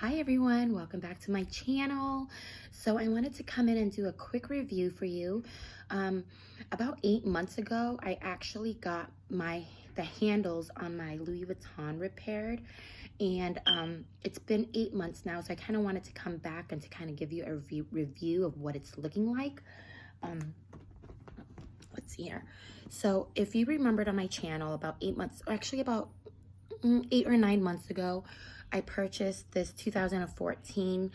Hi everyone, welcome back to my channel. So I wanted to come in and do a quick review for you. About 8 months ago, I actually got the handles on my Louis Vuitton repaired, and it's been 8 months now, so I kind of wanted to come back and to kind of give you a review of what it's looking like. Let's see here. So if you remembered on my channel about 8 months, or actually about 8 or 9 months ago, I purchased this 2014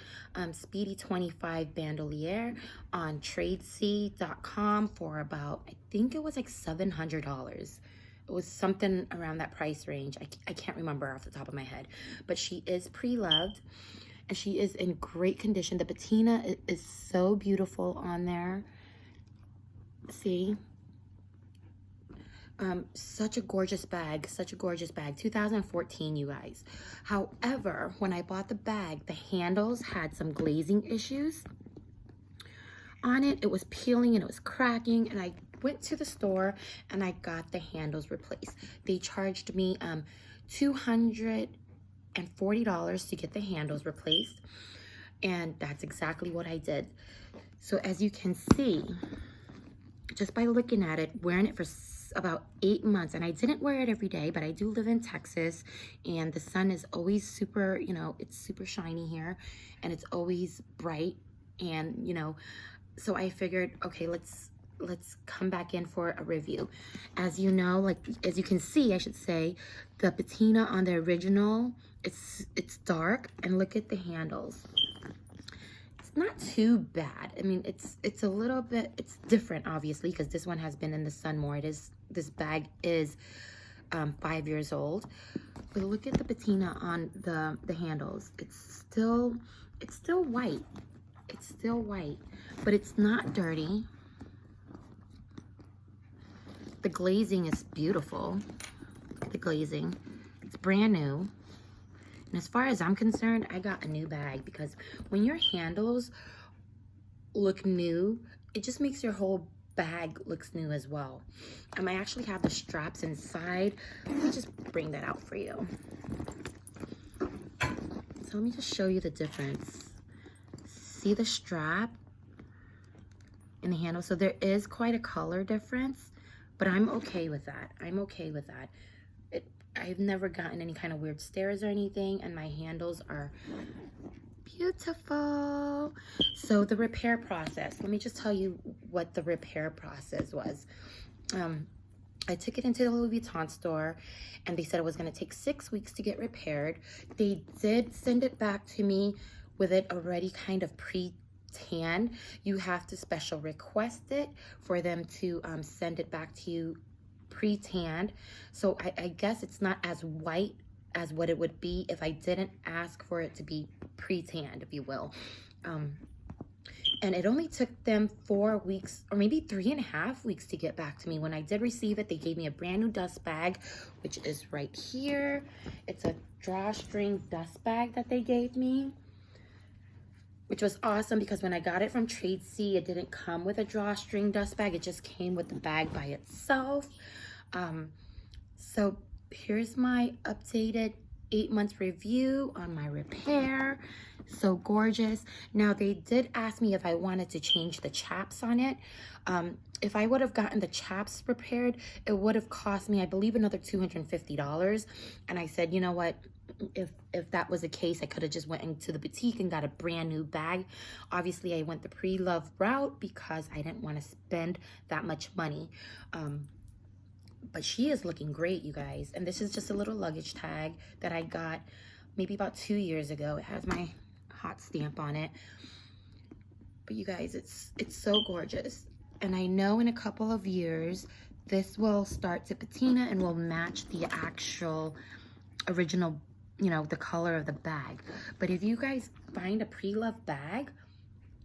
Speedy 25 bandolier on tradesea.com for about, I think it was like $700. It was something around that price range. I can't remember off the top of my head, but she is pre-loved and she is in great condition. The patina is so beautiful on there. See? Such a gorgeous bag, 2014, you guys. However, when I bought the bag, the handles had some glazing issues on it. It was peeling and it was cracking, and I went to the store and I got the handles replaced. They charged me $240 to get the handles replaced, and that's exactly what I did. So as you can see, just by looking at it, wearing it for about 8 months, and I didn't wear it every day, but I do live in Texas and the sun is always super, it's super shiny here and it's always bright, and so I figured, okay, let's come back in for a review. As you know, as you can see, I should say, the patina on the original, it's dark, and look at the handles. Not too bad. I mean, it's a little bit, it's different obviously because this one has been in the sun more. This bag is 5 years old, but look at the patina on the handles. It's still white. It's still white, but it's not dirty. The glazing is beautiful. The glazing, it's brand new. And as far as I'm concerned, I got a new bag, because when your handles look new, it just makes your whole bag looks new as well. I actually have the straps inside. Let me just bring that out for you. So let me just show you the difference. See the strap and the handle? So there is quite a color difference, but I'm okay with that. I'm okay with that. I've never gotten any kind of weird stares or anything, and my handles are beautiful. So the repair process, let me just tell you what the repair process was. I took it into the Louis Vuitton store, and they said it was going to take 6 weeks to get repaired. They did send it back to me with it already kind of pre-tanned. You have to special request it for them to send it back to you pre-tanned. So I guess it's not as white as what it would be if I didn't ask for it to be pre-tanned, if you will. And it only took them 4 weeks, or maybe 3.5 weeks, to get back to me. When I did receive it, they gave me a brand new dust bag, which is right here. It's a drawstring dust bag that they gave me, which was awesome, because when I got it from Tradesea, it didn't come with a drawstring dust bag. It just came with the bag by itself. So here's my updated 8 months review on my repair. So gorgeous. Now, they did ask me if I wanted to change the chaps on it. If I would have gotten the chaps repaired, it would have cost me, I believe, another $250. And I said, you know what? If that was the case, I could have just went into the boutique and got a brand new bag. Obviously, I went the pre-love route because I didn't want to spend that much money. But she is looking great, you guys. And this is just a little luggage tag that I got maybe about 2 years ago. It has my hot stamp on it. But you guys, it's so gorgeous. And I know in a couple of years, this will start to patina and will match the actual original, the color of the bag. But if you guys find a pre-loved bag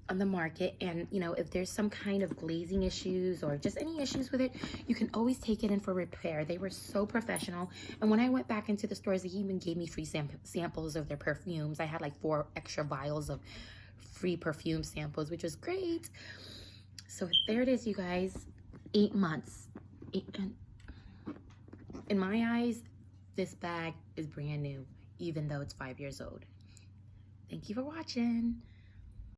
on the market, and if there's some kind of glazing issues or just any issues with it, you can always take it in for repair. They were so professional, and when I went back into the stores, they even gave me free samples of their perfumes. I had like 4 extra vials of free perfume samples, which was great. So there it is, you guys. 8 months. In my eyes, this bag is brand new, even though it's 5 years old. Thank you for watching.